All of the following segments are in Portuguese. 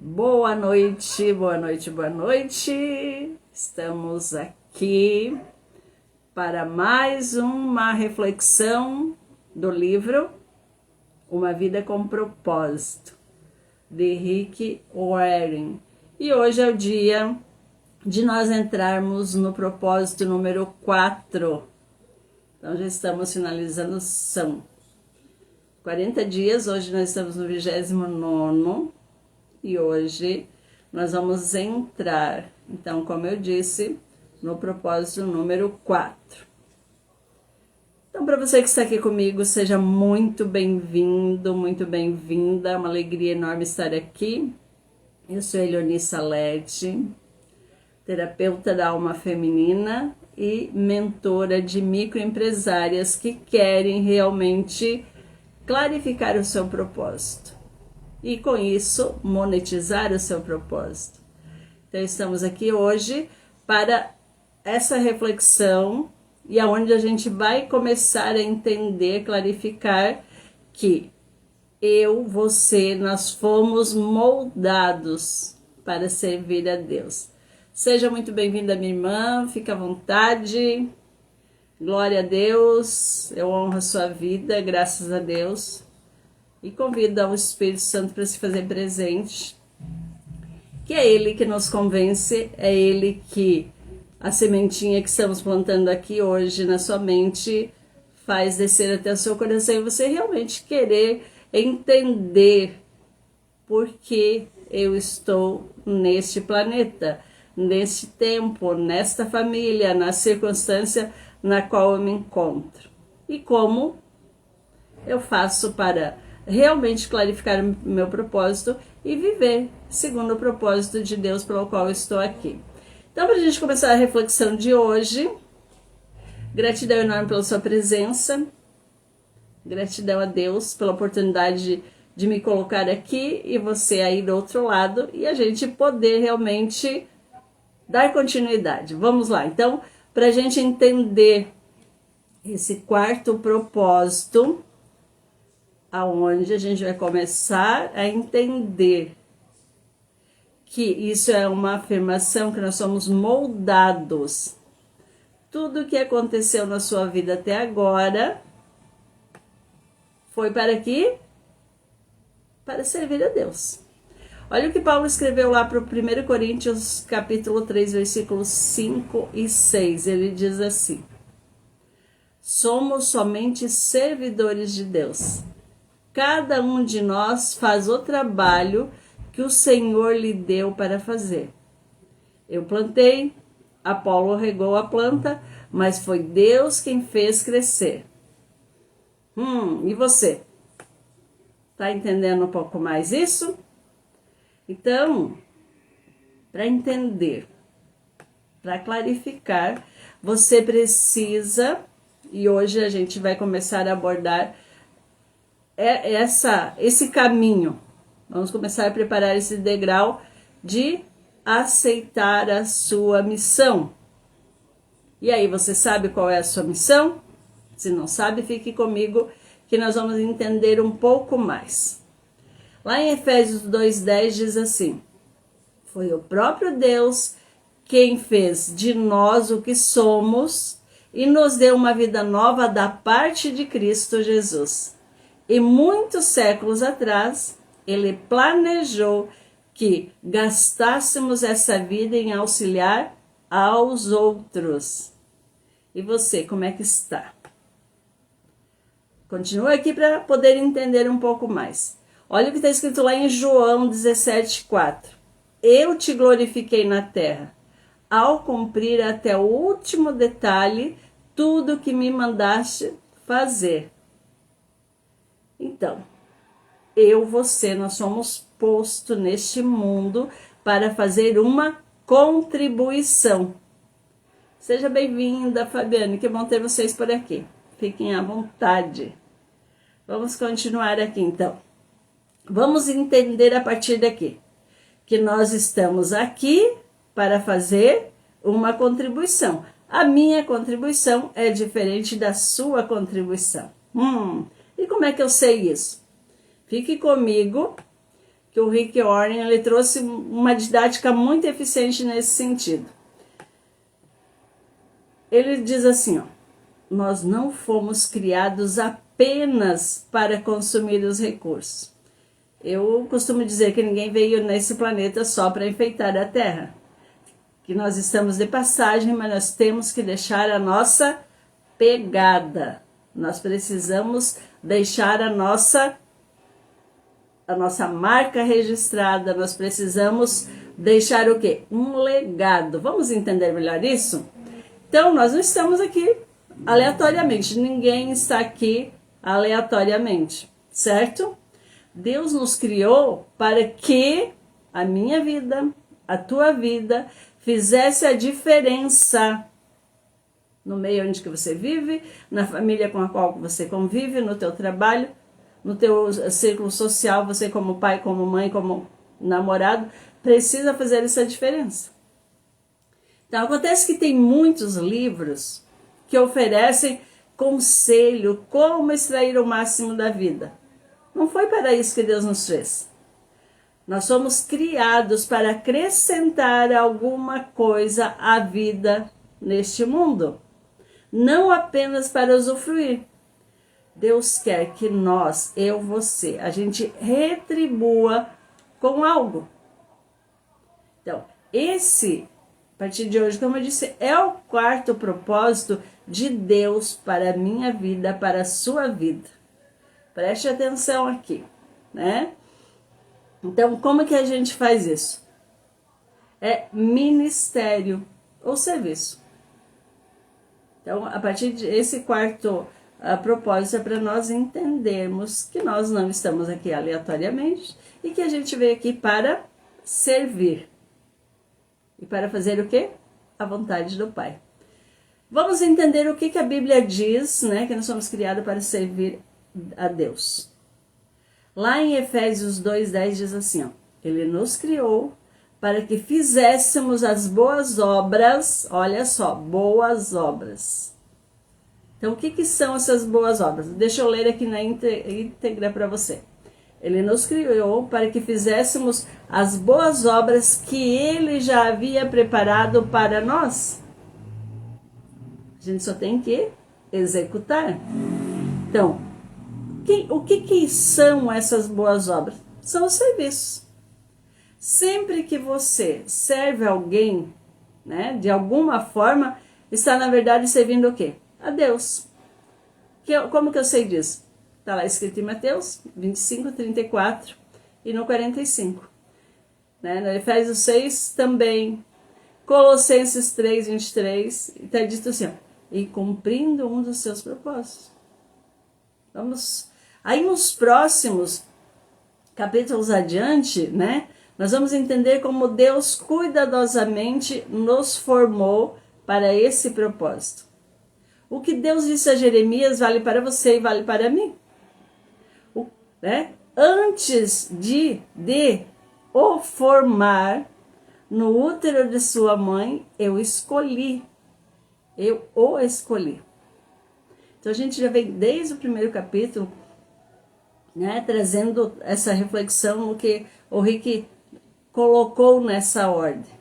Boa noite, boa noite, boa noite. Estamos aqui para mais uma reflexão do livro Uma Vida com Propósito, de Rick Warren. E hoje é o dia de nós entrarmos no propósito número 4. Então já estamos finalizando, são 40 dias, hoje nós estamos no 29º. E hoje nós vamos entrar, então, como eu disse, no propósito número 4. Então, para você que está aqui comigo, seja muito bem-vindo, muito bem-vinda. É uma alegria enorme estar aqui. Eu sou Elioni Salete, terapeuta da alma feminina e mentora de microempresárias que querem realmente clarificar o seu propósito. E com isso, monetizar o seu propósito. Então, estamos aqui hoje para essa reflexão e aonde a gente vai começar a entender, clarificar que eu, você, nós fomos moldados para servir a Deus. Seja muito bem-vinda, minha irmã, fica à vontade. Glória a Deus, eu honro a sua vida, graças a Deus. E convido ao Espírito Santo para se fazer presente, que é Ele que nos convence, é Ele que a sementinha que estamos plantando aqui hoje na sua mente faz descer até o seu coração e você realmente querer entender por que eu estou neste planeta, neste tempo, nesta família, na circunstância na qual eu me encontro. E como eu faço para realmente clarificar o meu propósito e viver segundo o propósito de Deus pelo qual eu estou aqui. Então, para a gente começar a reflexão de hoje, gratidão enorme pela sua presença, gratidão a Deus pela oportunidade de me colocar aqui e você aí do outro lado e a gente poder realmente dar continuidade. Vamos lá, então, para a gente entender esse quarto propósito, aonde a gente vai começar a entender que isso é uma afirmação que nós somos moldados. Tudo que aconteceu na sua vida até agora foi para quê? Para servir a Deus. Olha o que Paulo escreveu lá para o 1 Coríntios, capítulo 3, versículos 5 e 6. Ele diz assim: somos somente servidores de Deus. Cada um de nós faz o trabalho que o Senhor lhe deu para fazer. Eu plantei, Apolo regou a planta, mas foi Deus quem fez crescer. E você? Tá entendendo um pouco mais isso? Então, para entender, para clarificar, você precisa, e hoje a gente vai começar a abordar esse caminho. Vamos começar a preparar esse degrau de aceitar a sua missão. E aí, você sabe qual é a sua missão? Se não sabe, fique comigo que nós vamos entender um pouco mais. Lá em Efésios 2:10 diz assim: foi o próprio Deus quem fez de nós o que somos e nos deu uma vida nova da parte de Cristo Jesus. E muitos séculos atrás, ele planejou que gastássemos essa vida em auxiliar aos outros. E você, como é que está? Continua aqui para poder entender um pouco mais. Olha o que está escrito lá em João 17:4. Eu te glorifiquei na terra, ao cumprir até o último detalhe tudo que me mandaste fazer. Então, você, nós somos postos neste mundo para fazer uma contribuição. Seja bem-vinda, Fabiane, que bom ter vocês por aqui. Fiquem à vontade. Vamos continuar aqui, então. Vamos entender a partir daqui que nós estamos aqui para fazer uma contribuição. A minha contribuição é diferente da sua contribuição. E como é que eu sei isso? Fique comigo que o Rick Warren ele trouxe uma didática muito eficiente nesse sentido. Ele diz assim, ó, nós não fomos criados apenas para consumir os recursos. Eu costumo dizer que ninguém veio nesse planeta só para enfeitar a Terra. Que nós estamos de passagem, mas nós temos que deixar a nossa pegada. Nós precisamos deixar a nossa marca registrada. Nós precisamos deixar o quê? Um legado. Vamos entender melhor isso? Então, nós não estamos aqui aleatoriamente. Ninguém está aqui aleatoriamente, certo? Deus nos criou para que a minha vida, a tua vida, fizesse a diferença no meio onde que você vive, na família com a qual você convive, no teu trabalho, no teu círculo social, você como pai, como mãe, como namorado, precisa fazer essa diferença. Então, acontece que tem muitos livros que oferecem conselho, como extrair o máximo da vida. Não foi para isso que Deus nos fez. Nós somos criados para acrescentar alguma coisa à vida neste mundo. Não apenas para usufruir. Deus quer que nós, eu, você, a gente retribua com algo. Então, a partir de hoje, como eu disse, é o quarto propósito de Deus para a minha vida, para a sua vida. Preste atenção aqui, né? Então, como que a gente faz isso? É ministério ou serviço. Então, a partir desse quarto propósito é para nós entendermos que nós não estamos aqui aleatoriamente e que a gente veio aqui para servir. E para fazer o quê? A vontade do Pai. Vamos entender o que a Bíblia diz, né? Que nós somos criados para servir a Deus. Lá em Efésios 2:10 diz assim, ó, Ele nos criou para que fizéssemos as boas obras, olha só, boas obras. Então, o que são essas boas obras? Deixa eu ler aqui na íntegra para você. Ele nos criou para que fizéssemos as boas obras que Ele já havia preparado para nós. A gente só tem que executar. Então, o que são essas boas obras? São os serviços. Sempre que você serve alguém, né, de alguma forma, está na verdade servindo o quê? A Deus. Como que eu sei disso? Está lá escrito em Mateus 25, 34 e no 45. Né? No Efésios 6 também. Colossenses 3, 23. Está dito assim, ó, e cumprindo um dos seus propósitos. Vamos. Aí nos próximos capítulos adiante, né? Nós vamos entender como Deus cuidadosamente nos formou para esse propósito. O que Deus disse a Jeremias vale para você e vale para mim. Né? Antes de o formar no útero de sua mãe, eu o escolhi. Então a gente já vem desde o primeiro capítulo, né, trazendo essa reflexão no que o Rick colocou nessa ordem,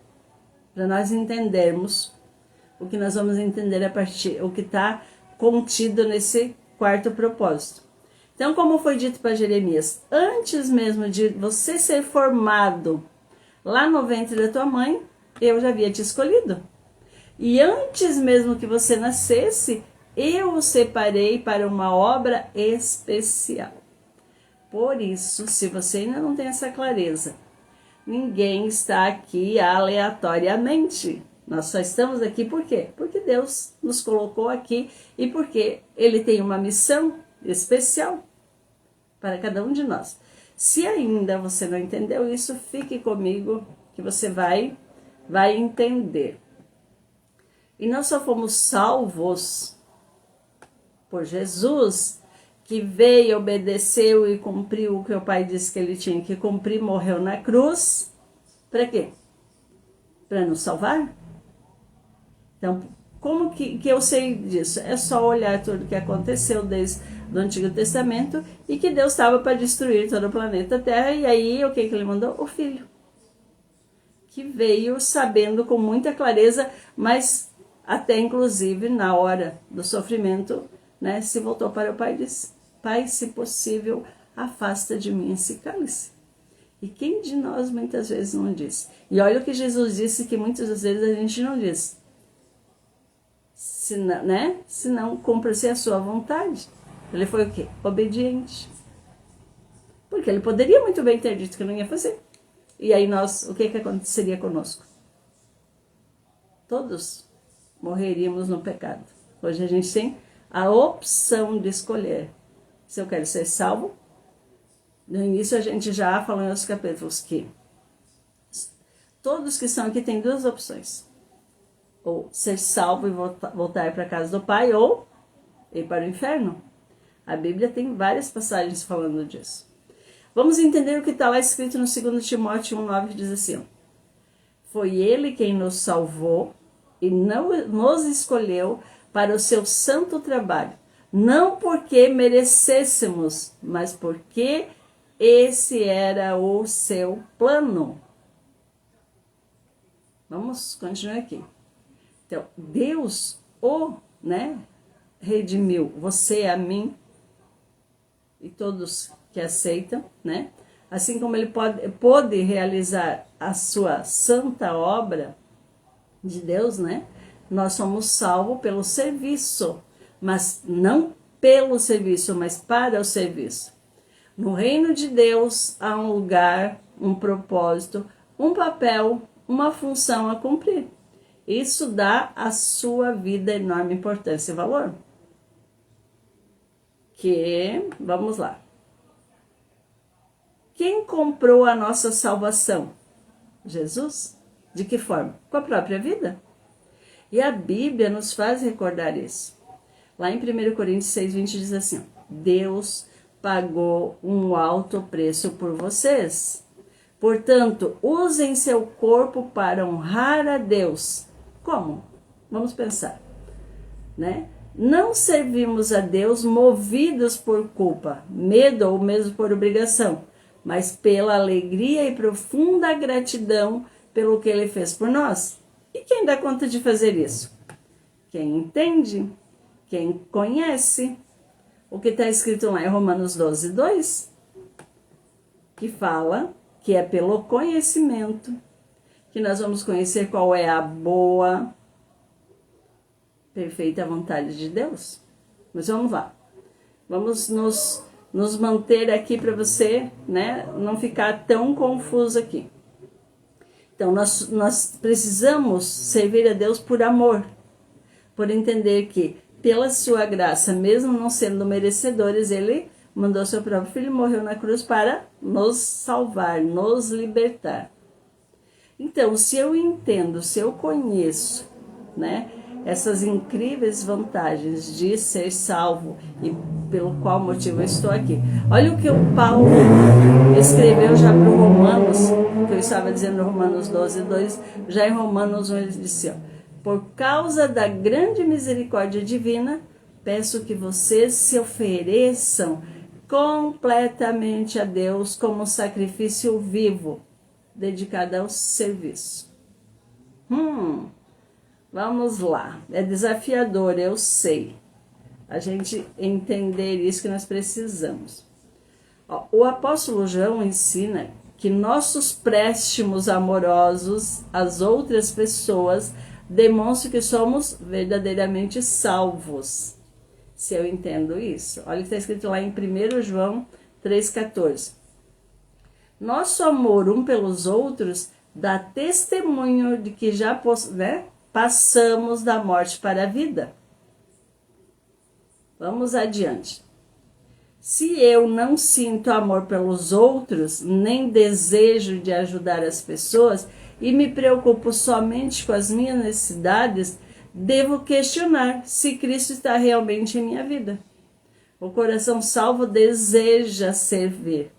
para nós entendermos o que nós vamos entender a partir, o que está contido nesse quarto propósito. Então, como foi dito para Jeremias, antes mesmo de você ser formado lá no ventre da tua mãe, eu já havia te escolhido. E antes mesmo que você nascesse, eu o separei para uma obra especial. Por isso, se você ainda não tem essa clareza, ninguém está aqui aleatoriamente. Nós só estamos aqui por quê? Porque Deus nos colocou aqui e porque Ele tem uma missão especial para cada um de nós. Se ainda você não entendeu isso, fique comigo que você vai entender. E nós só fomos salvos por Jesus, que veio, obedeceu e cumpriu o que o Pai disse que Ele tinha que cumprir, morreu na cruz. Para quê? Para nos salvar? Então, como que eu sei disso? É só olhar tudo que aconteceu desde o Antigo Testamento e que Deus estava para destruir todo o planeta Terra. E aí, o que ele mandou? O Filho. Que veio sabendo com muita clareza, mas até inclusive na hora do sofrimento, né, se voltou para o Pai e disse: Pai, se possível, afasta de mim esse cálice. E quem de nós muitas vezes não diz? E olha o que Jesus disse, que muitas vezes a gente não diz. Se não cumpra-se a sua vontade. Ele foi o quê? Obediente. Porque ele poderia muito bem ter dito que não ia fazer. E aí o que aconteceria conosco? Todos morreríamos no pecado. Hoje a gente tem a opção de escolher se eu quero ser salvo. No início a gente já falou em outros capítulos que todos que estão aqui têm duas opções. Ou ser salvo e voltar para a casa do Pai, ou ir para o inferno. A Bíblia tem várias passagens falando disso. Vamos entender o que está lá escrito no 2 Timóteo 1,9, diz assim: foi Ele quem nos salvou e não nos escolheu para o seu santo trabalho, não porque merecêssemos, mas porque esse era o seu plano. Vamos continuar aqui. Então, Deus redimiu você, a mim e todos que aceitam, né? Assim como ele pôde realizar a sua santa obra de Deus, né? Nós somos salvos pelo serviço, mas não pelo serviço, mas para o serviço. No reino de Deus há um lugar, um propósito, um papel, uma função a cumprir. Isso dá à sua vida enorme importância e valor. Vamos lá. Quem comprou a nossa salvação? Jesus. De que forma? Com a própria vida. E a Bíblia nos faz recordar isso. Lá em 1 Coríntios 6:20 diz assim: Deus pagou um alto preço por vocês. Portanto, usem seu corpo para honrar a Deus. Como? Vamos pensar, né? Não servimos a Deus movidos por culpa, medo ou mesmo por obrigação, mas pela alegria e profunda gratidão pelo que Ele fez por nós. E quem dá conta de fazer isso? Quem entende, quem conhece. O que está escrito lá em Romanos 12:2, que fala que é pelo conhecimento que nós vamos conhecer qual é a boa, perfeita vontade de Deus. Mas vamos lá. Vamos nos manter aqui para você, né, não ficar tão confuso aqui. Então, nós precisamos servir a Deus por amor, por entender que, pela sua graça, mesmo não sendo merecedores, Ele mandou seu próprio Filho, morreu na cruz para nos salvar, nos libertar. Então, se eu entendo, se eu conheço, né, essas incríveis vantagens de ser salvo e pelo qual motivo eu estou aqui. Olha o que o Paulo escreveu já para o Romanos, que eu estava dizendo no Romanos 12:2, já em Romanos 1 ele disse, ó: por causa da grande misericórdia divina, peço que vocês se ofereçam completamente a Deus como sacrifício vivo, dedicado ao serviço. Vamos lá. É desafiador, eu sei. A gente entender isso que nós precisamos. Ó, o apóstolo João ensina que nossos préstimos amorosos às outras pessoas demonstram que somos verdadeiramente salvos. Se eu entendo isso. Olha o que está escrito lá em 1 João 3,14. Nosso amor um pelos outros dá testemunho de que já passamos da morte para a vida. Vamos adiante. Se eu não sinto amor pelos outros, nem desejo de ajudar as pessoas e me preocupo somente com as minhas necessidades, devo questionar se Cristo está realmente em minha vida. O coração salvo deseja servir.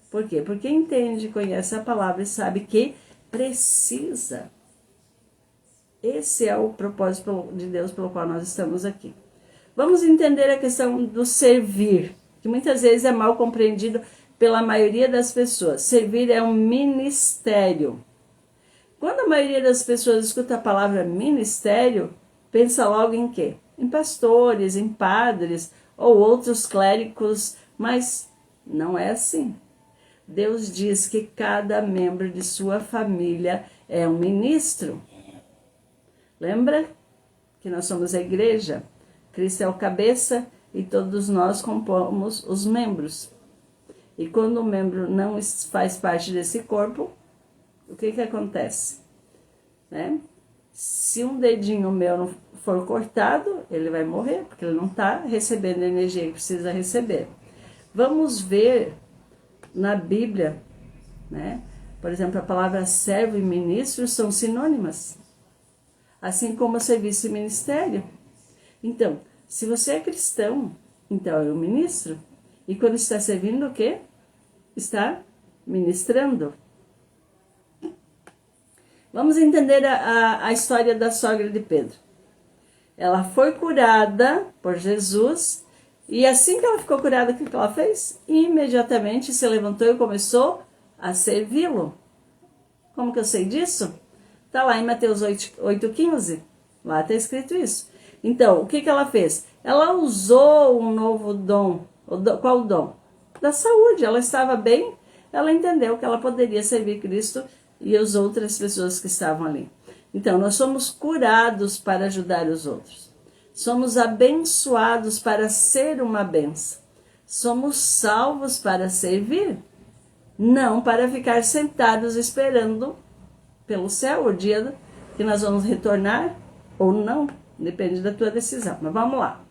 Por quê? Porque entende, conhece a palavra e sabe que precisa. Esse é o propósito de Deus pelo qual nós estamos aqui. Vamos entender a questão do servir, que muitas vezes é mal compreendido pela maioria das pessoas. Servir é um ministério. Quando a maioria das pessoas escuta a palavra ministério, pensa logo em quê? Em pastores, em padres ou outros clérigos, mas não é assim. Deus diz que cada membro de sua família é um ministro. Lembra que nós somos a igreja? Cristo é o cabeça e todos nós compomos os membros. E quando o membro não faz parte desse corpo, o que acontece? Né? Se um dedinho meu não for cortado, ele vai morrer, porque ele não está recebendo a energia que precisa receber. Vamos ver na Bíblia, né? Por exemplo, a palavra servo e ministro são sinônimas, assim como serviço e ministério. Então, se você é cristão, então é um ministro. E quando está servindo, o quê? Está ministrando. Vamos entender a história da sogra de Pedro. Ela foi curada por Jesus e assim que ela ficou curada, o que ela fez? Imediatamente se levantou e começou a servi-lo. Como que eu sei disso? Está lá em Mateus 8,15. Lá está escrito isso. Então, o que ela fez? Ela usou um novo dom. Qual dom? Da saúde. Ela estava bem, ela entendeu que ela poderia servir Cristo e as outras pessoas que estavam ali. Então, nós somos curados para ajudar os outros. Somos abençoados para ser uma benção. Somos salvos para servir, não para ficar sentados esperando pelo céu o dia que nós vamos retornar ou não. Depende da tua decisão, mas vamos lá.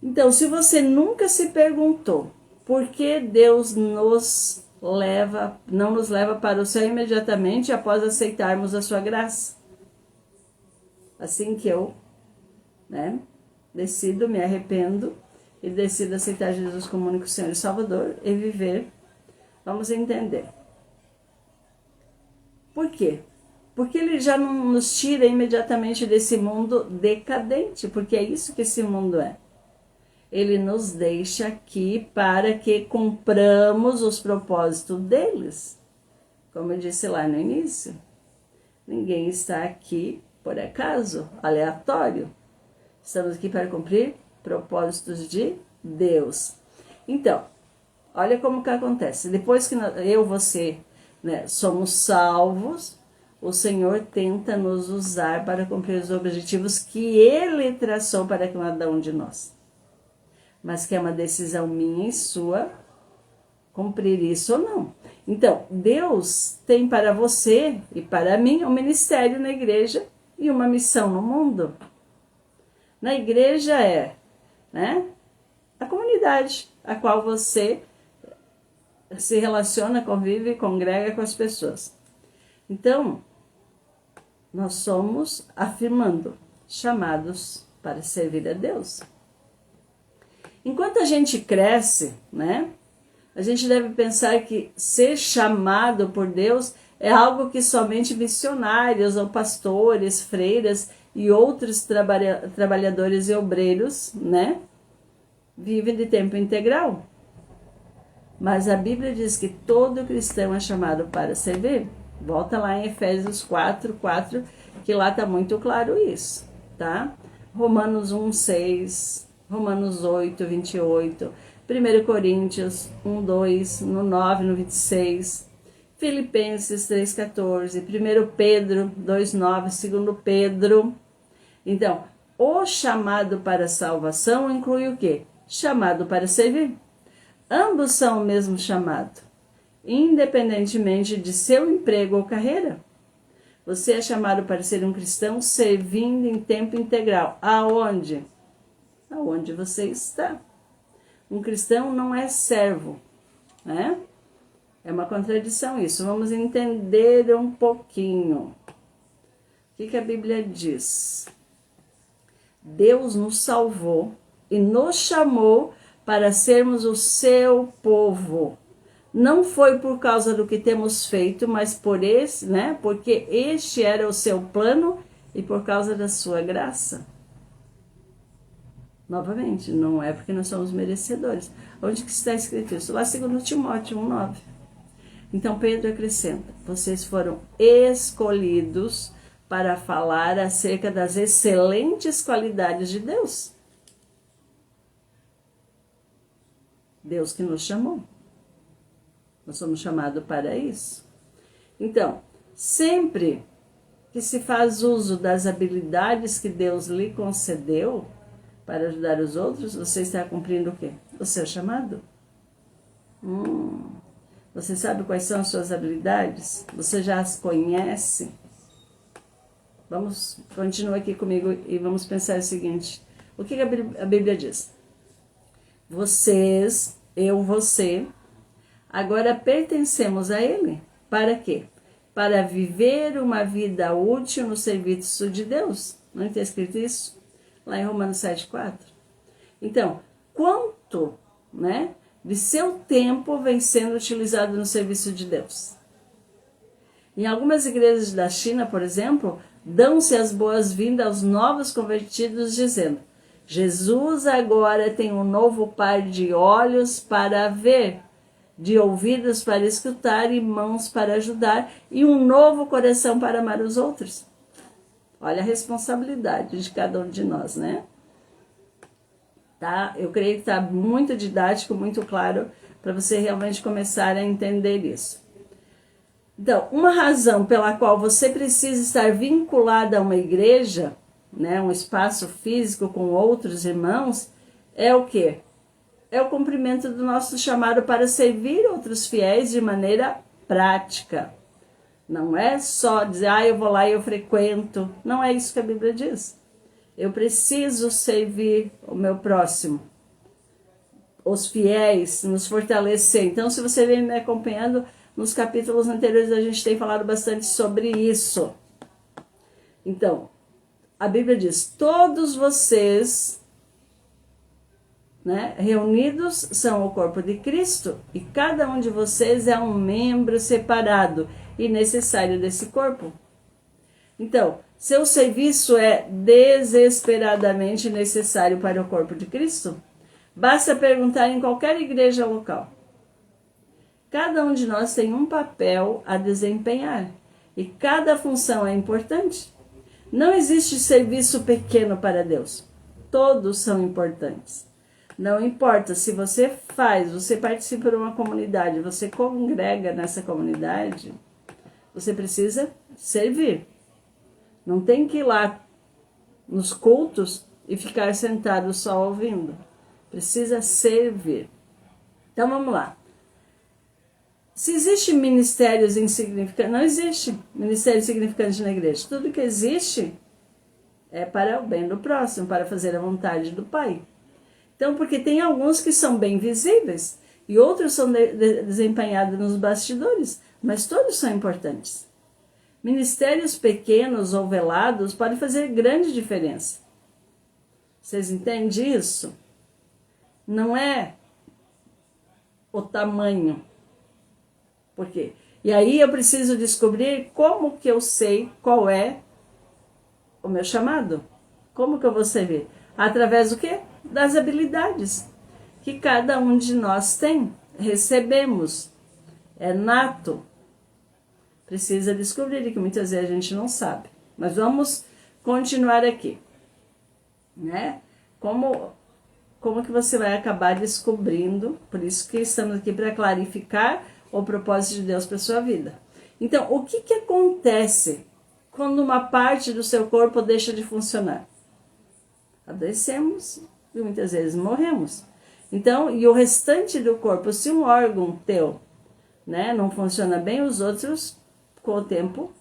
Então, se você nunca se perguntou por que Deus não nos leva para o céu imediatamente após aceitarmos a sua graça. Assim que eu, decido, me arrependo e decido aceitar Jesus como único Senhor e Salvador e viver, vamos entender. Por quê? Porque ele já não nos tira imediatamente desse mundo decadente, porque é isso que esse mundo é. Ele nos deixa aqui para que cumpramos os propósitos deles. Como eu disse lá no início, ninguém está aqui por acaso, aleatório. Estamos aqui para cumprir propósitos de Deus. Então, olha como que acontece. Depois que você, somos salvos, o Senhor tenta nos usar para cumprir os objetivos que Ele traçou para cada um de nós. Mas que é uma decisão minha e sua cumprir isso ou não. Então, Deus tem para você e para mim um ministério na igreja e uma missão no mundo. Na igreja a comunidade a qual você se relaciona, convive e congrega com as pessoas. Então, nós somos, afirmando, chamados para servir a Deus. Enquanto a gente cresce, a gente deve pensar que ser chamado por Deus é algo que somente missionários ou pastores, freiras e outros trabalhadores e obreiros, vivem de tempo integral. Mas a Bíblia diz que todo cristão é chamado para servir. Volta lá em Efésios 4:4, que lá está muito claro isso, tá? Romanos 1:6, Romanos 8:28, 1 Coríntios 1:2, no 9, no 26, Filipenses 3:14, 1 Pedro 2:9, 2 Pedro. Então, o chamado para a salvação inclui o quê? Chamado para servir. Ambos são o mesmo chamado, independentemente de seu emprego ou carreira. Você é chamado para ser um cristão servindo em tempo integral. Aonde? Aonde você está. Um cristão não é servo, É uma contradição isso. Vamos entender um pouquinho. O que a Bíblia diz? Deus nos salvou e nos chamou para sermos o seu povo. Não foi por causa do que temos feito, mas por esse, né? Porque este era o seu plano e por causa da sua graça. Novamente, não é porque nós somos merecedores. Onde que está escrito isso? Lá 2 Timóteo 1,9. Então Pedro acrescenta: vocês foram escolhidos para falar acerca das excelentes qualidades de Deus. Deus que nos chamou. Nós somos chamados para isso. Então, sempre que se faz uso das habilidades que Deus lhe concedeu para ajudar os outros, você está cumprindo o quê? O seu chamado. Você sabe quais são as suas habilidades? Você já as conhece? Continua aqui comigo e vamos pensar o seguinte. O que a Bíblia diz? Vocês, você, agora pertencemos a Ele. Para quê? Para viver uma vida útil no serviço de Deus. Não está escrito isso? Lá em Romanos 7,4. Então, quanto, né, de seu tempo vem sendo utilizado no serviço de Deus? Em algumas igrejas da China, por exemplo, dão-se as boas-vindas aos novos convertidos, dizendo: Jesus agora tem um novo par de olhos para ver, de ouvidos para escutar e mãos para ajudar, e um novo coração para amar os outros. Olha a responsabilidade de cada um de nós, né? Tá? Eu creio que está muito didático, muito claro, para você realmente começar a entender isso. Então, uma razão pela qual você precisa estar vinculada a uma igreja, né, um espaço físico com outros irmãos, é o quê? É o cumprimento do nosso chamado para servir outros fiéis de maneira prática. Não é só dizer, eu vou lá e eu frequento. Não é isso que a Bíblia diz. Eu preciso servir o meu próximo, os fiéis, nos fortalecer. Então, se você vem me acompanhando, nos capítulos anteriores a gente tem falado bastante sobre isso. Então, a Bíblia diz: todos vocês, né, reunidos são o corpo de Cristo, e cada um de vocês é um membro separado e necessário desse corpo. Então, seu serviço é desesperadamente necessário para o corpo de Cristo? Basta perguntar em qualquer igreja local. Cada um de nós tem um papel a desempenhar e cada função é importante. Não existe serviço pequeno para Deus. Todos são importantes. Não importa se você participa de uma comunidade, você congrega nessa comunidade, você precisa servir. Não tem que ir lá nos cultos e ficar sentado só ouvindo. Precisa servir. Então vamos lá. Se existe ministérios insignificantes, não existe ministério insignificante na igreja. Tudo que existe é para o bem do próximo, para fazer a vontade do Pai. Então, porque tem alguns que são bem visíveis e outros são desempenhados nos bastidores, mas todos são importantes. Ministérios pequenos ou velados podem fazer grande diferença. Vocês entendem isso? Não é o tamanho. Por quê? E aí eu preciso descobrir como que eu sei qual é o meu chamado. Como que eu vou servir? Através do quê? Das habilidades que cada um de nós tem. Recebemos. É nato. Precisa descobrir, que muitas vezes a gente não sabe. Mas vamos continuar aqui. Né? Como que você vai acabar descobrindo? Por isso que estamos aqui para clarificar o propósito de Deus para a sua vida. Então, o que acontece quando uma parte do seu corpo deixa de funcionar? Adoecemos e muitas vezes morremos. Então, e o restante do corpo, se um órgão teu, né, não funciona bem, os outros, com o tempo,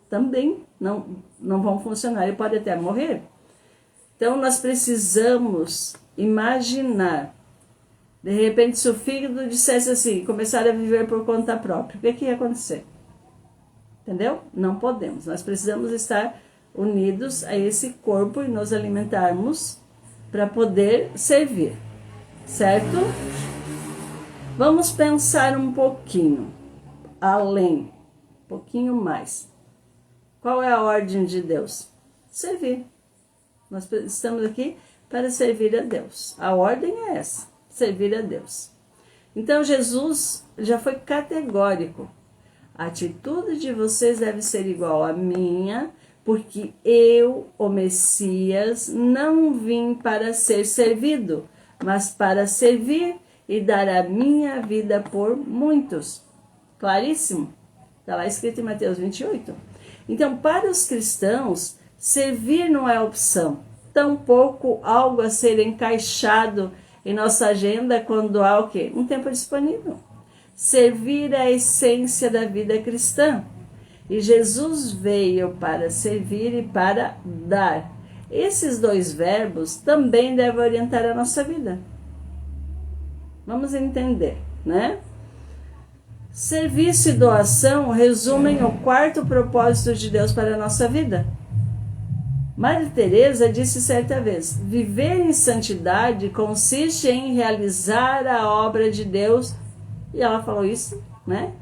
também não vão funcionar e pode até morrer. Então, nós precisamos imaginar, de repente, se o fígado dissesse assim, começar a viver por conta própria, o que ia acontecer? Entendeu? Não podemos. Nós precisamos estar unidos a esse corpo e nos alimentarmos para poder servir, certo? Vamos pensar um pouquinho além, um pouquinho mais. Qual é a ordem de Deus? Servir. Nós estamos aqui para servir a Deus. A ordem é essa, servir a Deus. Então Jesus já foi categórico. A atitude de vocês deve ser igual à minha, porque eu, o Messias, não vim para ser servido, mas para servir e dar a minha vida por muitos. Claríssimo? Está lá escrito em Mateus 28. Então, para os cristãos, servir não é opção, tampouco algo a ser encaixado em nossa agenda quando há o quê? Um tempo disponível. Servir é a essência da vida cristã. E Jesus veio para servir e para dar. Esses dois verbos também devem orientar a nossa vida. Vamos entender, né? Serviço e doação resumem o quarto propósito de Deus para a nossa vida. Madre Teresa disse certa vez: viver em santidade consiste em realizar a obra de Deus. E ela falou isso, né?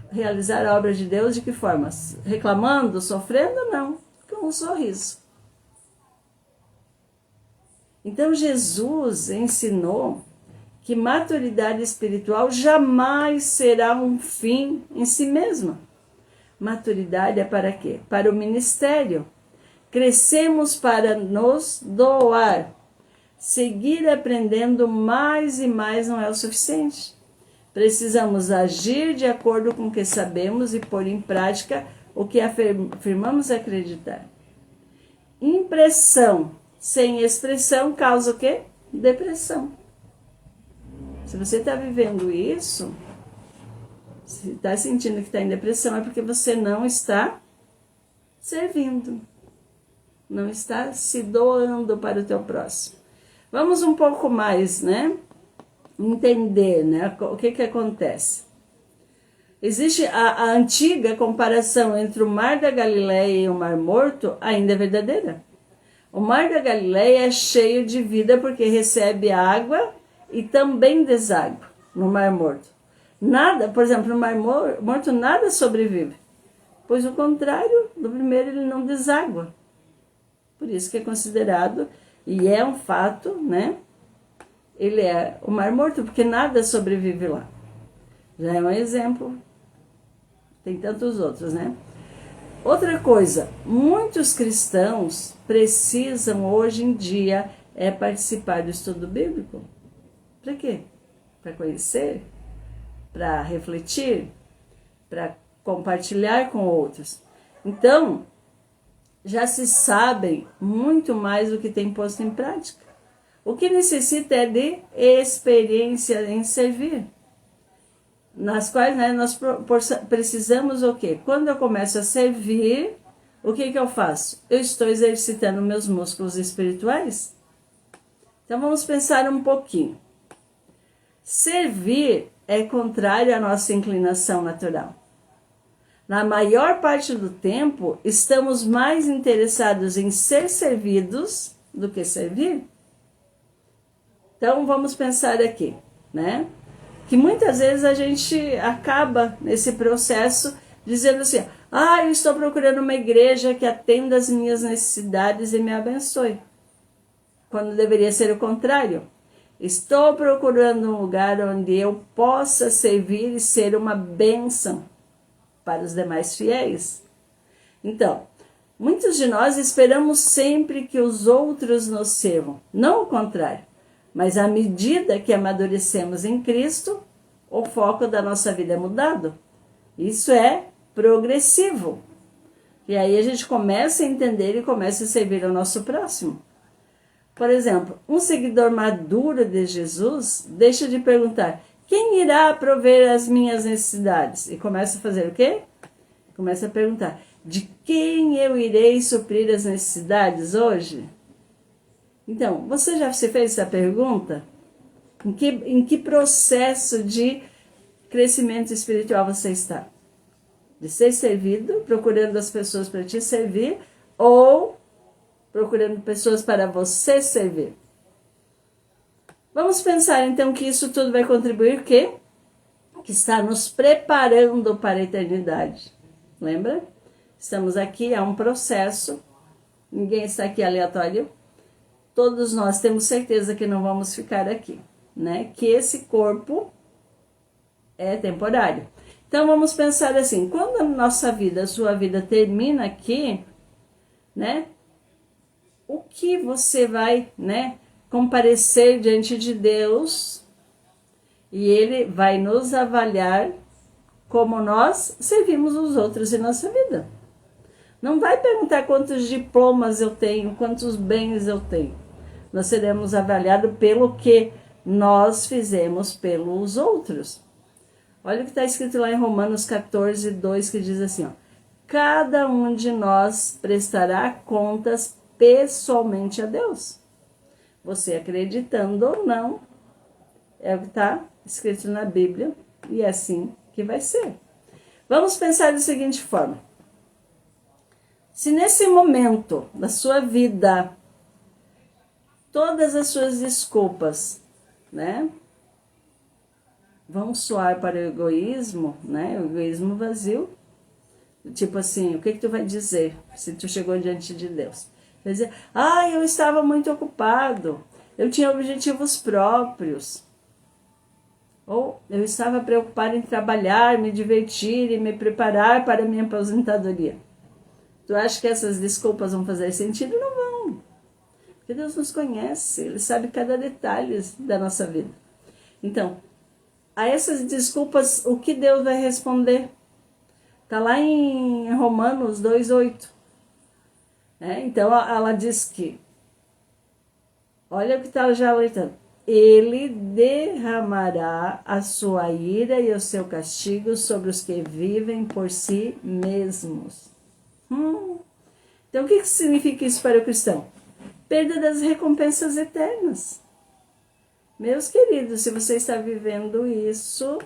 Realizar a obra de Deus de que forma? Reclamando, sofrendo? Não, com um sorriso. Então Jesus ensinou que maturidade espiritual jamais será um fim em si mesma. Maturidade é para quê? Para o ministério. Crescemos para nos doar. Seguir aprendendo mais e mais não é o suficiente. Precisamos agir de acordo com o que sabemos e pôr em prática o que afirmamos acreditar. Impressão sem expressão causa o quê? Depressão. Se você está vivendo isso, se está sentindo que está em depressão, é porque você não está servindo. Não está se doando para o teu próximo. Vamos um pouco mais, né? Entender, né? O que acontece. Existe a antiga comparação entre o Mar da Galileia e o Mar Morto, ainda é verdadeira. O Mar da Galileia é cheio de vida porque recebe água e também deságua no Mar Morto. Nada, por exemplo, no Mar Morto nada sobrevive, pois o contrário do primeiro, ele não deságua. Por isso que é considerado, e é um fato, né? Ele é o Mar Morto, porque nada sobrevive lá. Já é um exemplo. Tem tantos outros, né? Outra coisa, muitos cristãos precisam hoje em dia participar do estudo bíblico. Para quê? Para conhecer, para refletir, para compartilhar com outros. Então, já se sabem muito mais do que tem posto em prática. O que necessita é de experiência em servir, nas quais, né, nós precisamos o quê? Quando eu começo a servir, o que eu faço? Eu estou exercitando meus músculos espirituais? Então vamos pensar um pouquinho. Servir é contrário à nossa inclinação natural. Na maior parte do tempo, estamos mais interessados em ser servidos do que servir. Então vamos pensar aqui, né? Que muitas vezes a gente acaba nesse processo dizendo assim: eu estou procurando uma igreja que atenda as minhas necessidades e me abençoe. Quando deveria ser o contrário. Estou procurando um lugar onde eu possa servir e ser uma bênção para os demais fiéis. Então, muitos de nós esperamos sempre que os outros nos sirvam, não o contrário. Mas à medida que amadurecemos em Cristo, o foco da nossa vida é mudado. Isso é progressivo. E aí a gente começa a entender e começa a servir ao nosso próximo. Por exemplo, um seguidor maduro de Jesus deixa de perguntar: quem irá prover as minhas necessidades? E começa a fazer o quê? Começa a perguntar: de quem eu irei suprir as necessidades hoje? Então, você já se fez essa pergunta? Em que processo de crescimento espiritual você está? De ser servido, procurando as pessoas para te servir, ou procurando pessoas para você servir? Vamos pensar então que isso tudo vai contribuir o quê? que está nos preparando para a eternidade. Lembra? Estamos aqui, é um processo, ninguém está aqui aleatório. Todos nós temos certeza que não vamos ficar aqui, né? Que esse corpo é temporário. Então vamos pensar assim, quando a nossa vida, a sua vida termina aqui, né? O que você vai, né, comparecer diante de Deus e Ele vai nos avaliar como nós servimos os outros em nossa vida. Não vai perguntar quantos diplomas eu tenho, quantos bens eu tenho. Nós seremos avaliados pelo que nós fizemos pelos outros. Olha o que está escrito lá em Romanos 14, 2, que diz assim, ó, cada um de nós prestará contas pessoalmente a Deus. Você acreditando ou não, é o que está escrito na Bíblia e é assim que vai ser. Vamos pensar da seguinte forma. Se nesse momento da sua vida, todas as suas desculpas, né, vão soar para o egoísmo, né, o egoísmo vazio, tipo assim, o que tu vai dizer se tu chegou diante de Deus? Vai dizer, eu estava muito ocupado, eu tinha objetivos próprios, ou eu estava preocupado em trabalhar, me divertir e me preparar para a minha aposentadoria. Tu acha que essas desculpas vão fazer sentido? Não vão. Porque Deus nos conhece, Ele sabe cada detalhe da nossa vida. Então, a essas desculpas, o que Deus vai responder? Está lá em Romanos 2,8. Então, ela diz que, olha o que está já alertando. Ele derramará a sua ira e o seu castigo sobre os que vivem por si mesmos. Então, o que significa isso para o cristão? Perda das recompensas eternas. Meus queridos, se você está vivendo isso,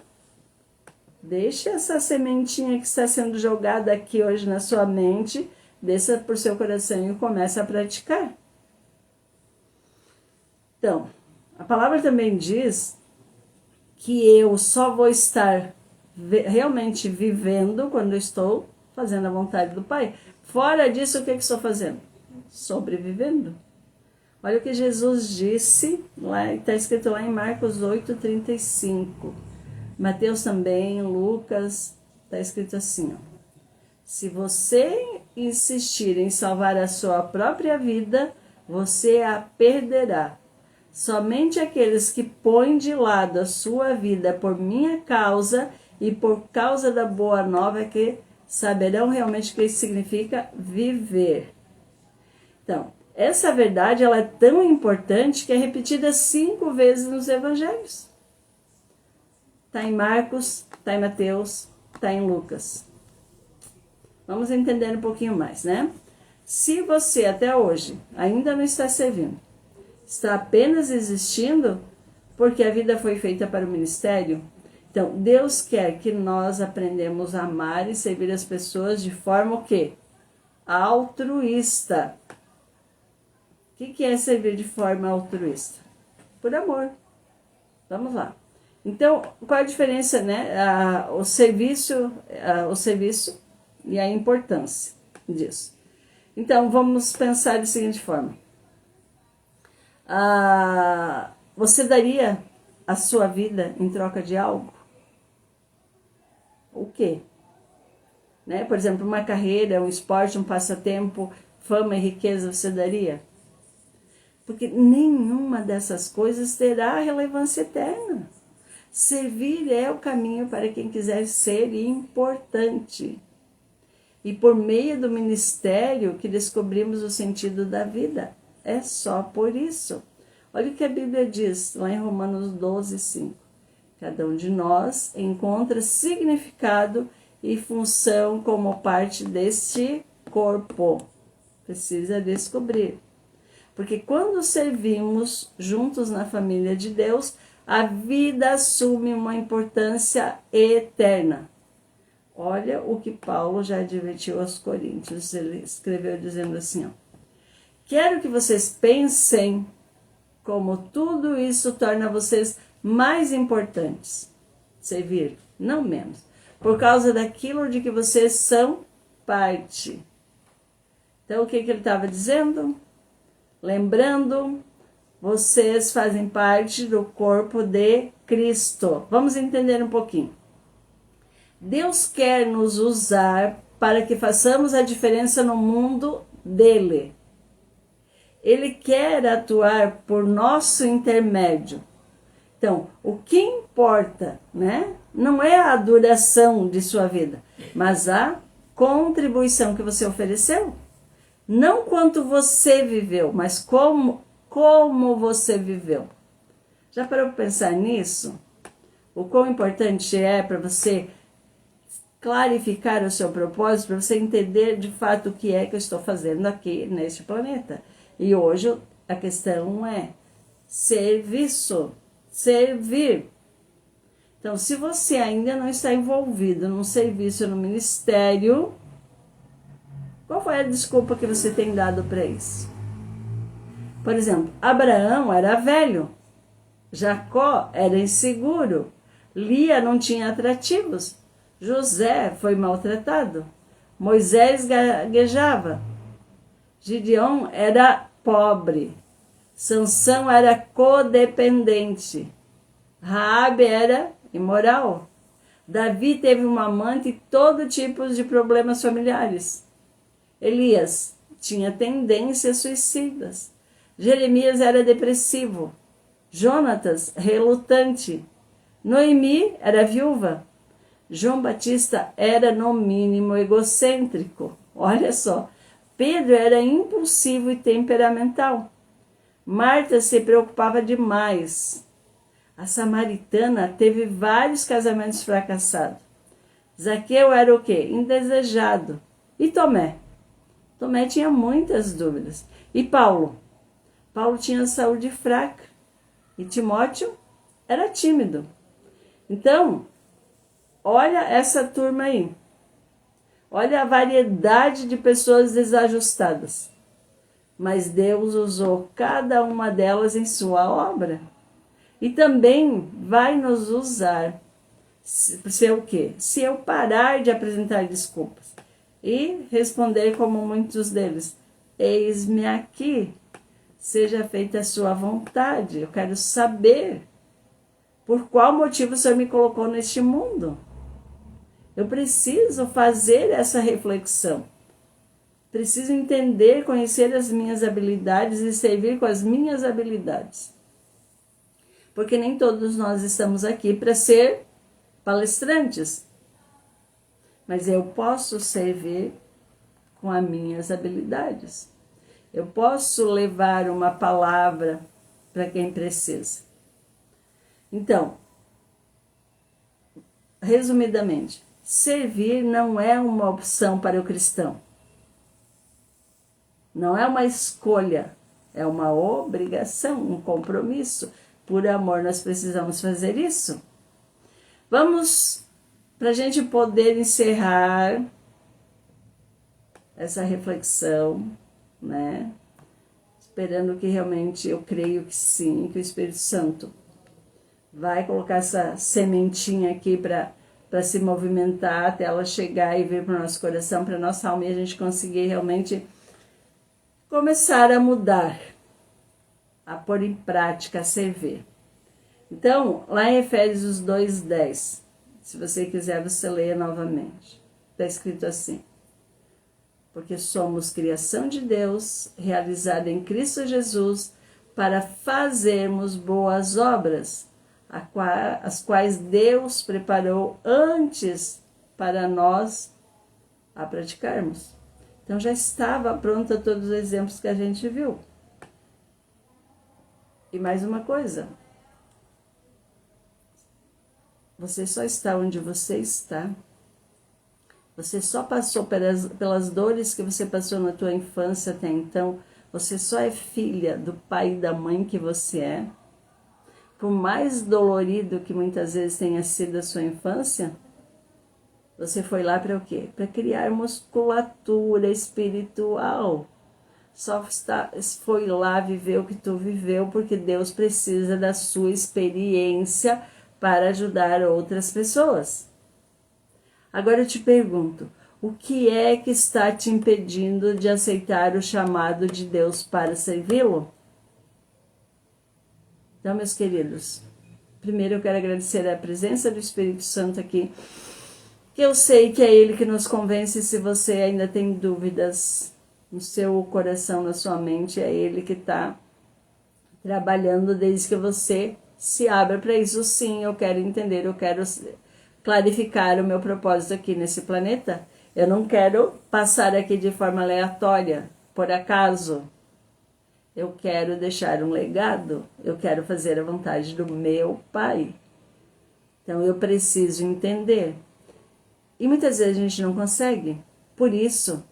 deixe essa sementinha que está sendo jogada aqui hoje na sua mente, desça por seu coração e comece a praticar. Então, a palavra também diz que eu só vou estar realmente vivendo quando eu estou fazendo a vontade do Pai. Fora disso, o que eu estou fazendo? Sobrevivendo. Olha o que Jesus disse, está escrito lá em Marcos 8:35. Mateus também, Lucas, está escrito assim, ó. Se você insistir em salvar a sua própria vida, você a perderá. Somente aqueles que põem de lado a sua vida por minha causa e por causa da boa nova que saberão realmente o que isso significa viver. Então, essa verdade ela é tão importante que é repetida 5 vezes nos evangelhos. Está em Marcos, está em Mateus, está em Lucas. Vamos entender um pouquinho mais, né? Se você até hoje ainda não está servindo, está apenas existindo porque a vida foi feita para o ministério, então Deus quer que nós aprendamos a amar e servir as pessoas de forma o quê? Altruísta. O que é servir de forma altruísta? Por amor. Vamos lá. Então, qual a diferença, né? O serviço e a importância disso. Então, vamos pensar da seguinte forma. Você daria a sua vida em troca de algo? O quê? Né? Por exemplo, uma carreira, um esporte, um passatempo, fama e riqueza, você daria? Porque nenhuma dessas coisas terá relevância eterna. Servir é o caminho para quem quiser ser importante. E por meio do ministério que descobrimos o sentido da vida. É só por isso. Olha o que a Bíblia diz lá em Romanos 12:5. Cada um de nós encontra significado e função como parte deste corpo. Precisa descobrir. Porque quando servimos juntos na família de Deus, a vida assume uma importância eterna. Olha o que Paulo já advertiu aos Coríntios. Ele escreveu dizendo assim, ó. Quero que vocês pensem como tudo isso torna vocês mais importantes. Servir não menos. Por causa daquilo de que vocês são parte. Então, o que ele estava dizendo? Lembrando, vocês fazem parte do corpo de Cristo. Vamos entender um pouquinho. Deus quer nos usar para que façamos a diferença no mundo dele. Ele quer atuar por nosso intermédio. Então, o que importa, né? Não é a duração de sua vida, mas a contribuição que você ofereceu. Não quanto você viveu, mas como você viveu. Já parou para pensar nisso? O quão importante é para você clarificar o seu propósito, para você entender de fato o que é que eu estou fazendo aqui neste planeta. E hoje a questão é serviço, servir. Então, se você ainda não está envolvido num serviço, no ministério, qual foi a desculpa que você tem dado para isso? Por exemplo, Abraão era velho, Jacó era inseguro, Lia não tinha atrativos, José foi maltratado, Moisés gaguejava, Gideão era pobre, Sansão era codependente, Raabe era imoral, Davi teve uma amante e todo tipo de problemas familiares, Elias tinha tendências suicidas, Jeremias era depressivo, Jonatas relutante, Noemi era viúva, João Batista era no mínimo egocêntrico, olha só, Pedro era impulsivo e temperamental, Marta se preocupava demais, a samaritana teve vários casamentos fracassados, Zaqueu era o quê? Indesejado, e Tomé? Tomé tinha muitas dúvidas, e Paulo? Paulo tinha saúde fraca, e Timóteo era tímido. Então, olha essa turma aí. Olha a variedade de pessoas desajustadas. Mas Deus usou cada uma delas em sua obra. E também vai nos usar. Se o quê? Se eu parar de apresentar desculpas e responder como muitos deles: eis-me aqui, seja feita a sua vontade. Eu quero saber por qual motivo o Senhor me colocou neste mundo. Eu preciso fazer essa reflexão. Preciso entender, conhecer as minhas habilidades e servir com as minhas habilidades. Porque nem todos nós estamos aqui para ser palestrantes. Mas eu posso servir com as minhas habilidades. Eu posso levar uma palavra para quem precisa. Então, resumidamente, servir não é uma opção para o cristão. Não é uma escolha, é uma obrigação, um compromisso. Por amor, nós precisamos fazer isso. Vamos, para a gente poder encerrar essa reflexão, né? Esperando que realmente, eu creio que sim, que o Espírito Santo vai colocar essa sementinha aqui para se movimentar até ela chegar e vir para o nosso coração, para a nossa alma, e a gente conseguir realmente começar a mudar, a pôr em prática, a servir. Então, lá em Efésios 2:10, se você quiser, você leia novamente. Está escrito assim: porque somos criação de Deus, realizada em Cristo Jesus, para fazermos boas obras, as quais Deus preparou antes para nós a praticarmos. Então já estava pronta todos os exemplos que a gente viu. E mais uma coisa, você só está onde você está. Você só passou pelas dores que você passou na tua infância até então. Você só é filha do pai e da mãe que você é. Por mais dolorido que muitas vezes tenha sido a sua infância, você foi lá para o quê? Para criar musculatura espiritual. Só foi lá viver o que tu viveu, porque Deus precisa da sua experiência para ajudar outras pessoas. Agora eu te pergunto, o que é que está te impedindo de aceitar o chamado de Deus para servi-lo? Então, meus queridos, primeiro eu quero agradecer a presença do Espírito Santo aqui, que eu sei que é Ele que nos convence. Se você ainda tem dúvidas no seu coração, na sua mente, é Ele que está trabalhando desde que você se abra para isso. Sim, eu quero entender, eu quero clarificar o meu propósito aqui nesse planeta. Eu não quero passar aqui de forma aleatória, por acaso. Eu quero deixar um legado, eu quero fazer a vontade do meu Pai. Então eu preciso entender. E muitas vezes a gente não consegue. Por isso,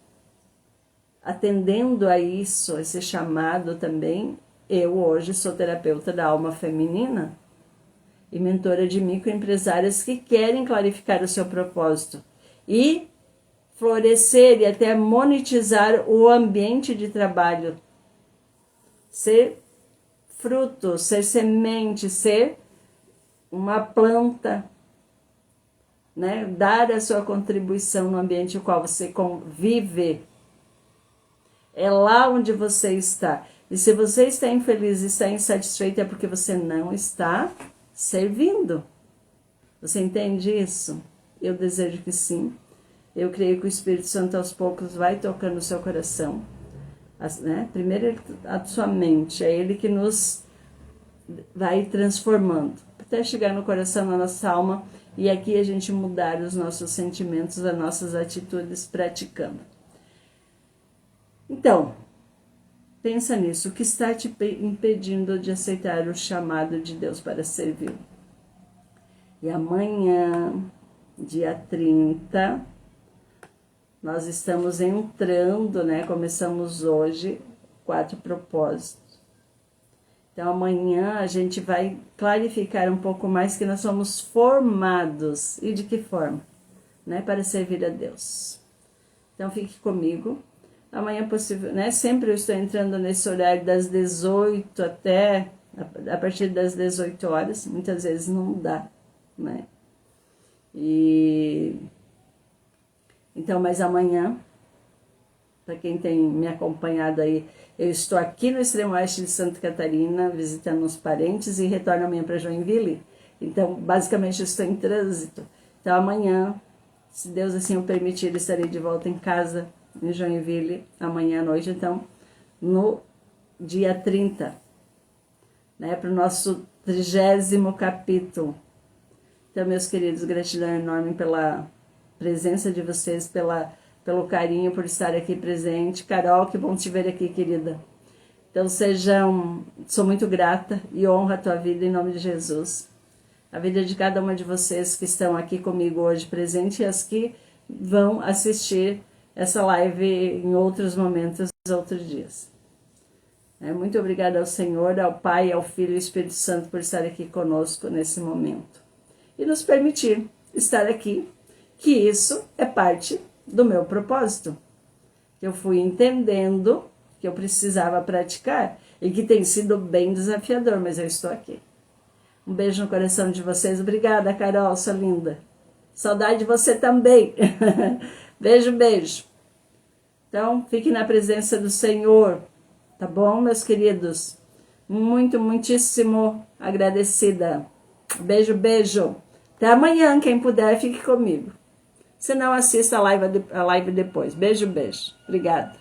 atendendo a isso, esse chamado também, eu hoje sou terapeuta da alma feminina e mentora de microempresárias que querem clarificar o seu propósito e florescer e até monetizar o ambiente de trabalho. Ser fruto, ser semente, ser uma planta, né? Dar a sua contribuição no ambiente no qual você convive. É lá onde você está. E se você está infeliz e está insatisfeito, é porque você não está servindo. Você entende isso? Eu desejo que sim. Eu creio que o Espírito Santo aos poucos vai tocando o seu coração. Né? Primeiro a sua mente, é Ele que nos vai transformando, até chegar no coração, na nossa alma, e aqui a gente mudar os nossos sentimentos, as nossas atitudes praticando. Então, pensa nisso, o que está te impedindo de aceitar o chamado de Deus para servi-lo? E amanhã, dia 30, nós estamos entrando, né? Começamos hoje 4 propósitos. Então amanhã a gente vai clarificar um pouco mais que nós somos formados. E de que forma? Né? Para servir a Deus. Então fique comigo. Amanhã é possível, né? Sempre eu estou entrando nesse horário das 18 até a partir das 18 horas. Muitas vezes não dá, né? Então, mas amanhã, para quem tem me acompanhado aí, eu estou aqui no extremo oeste de Santa Catarina, visitando uns parentes e retorno amanhã para Joinville. Então, basicamente, eu estou em trânsito. Então, amanhã, se Deus assim o permitir, estarei de volta em casa, em Joinville, amanhã à noite. Então, no dia 30, né, para o nosso 30º capítulo. Então, meus queridos, gratidão enorme pela presença de vocês, pelo carinho, por estar aqui presente. Carol, que bom te ver aqui, querida. Então, sou muito grata e honro a tua vida em nome de Jesus. A vida de cada uma de vocês que estão aqui comigo hoje presente e as que vão assistir essa live em outros momentos, outros dias. Muito obrigada ao Senhor, ao Pai, ao Filho e ao Espírito Santo por estar aqui conosco nesse momento. E nos permitir estar aqui, que isso é parte do meu propósito. Eu fui entendendo que eu precisava praticar e que tem sido bem desafiador, mas eu estou aqui. Um beijo no coração de vocês. Obrigada, Carol, sua linda. Saudade de você também. Beijo, beijo. Então, fique na presença do Senhor, tá bom, meus queridos? Muitíssimo agradecida. Beijo, beijo. Até amanhã, quem puder, fique comigo. Se não, assista a live depois. Beijo, beijo. Obrigada.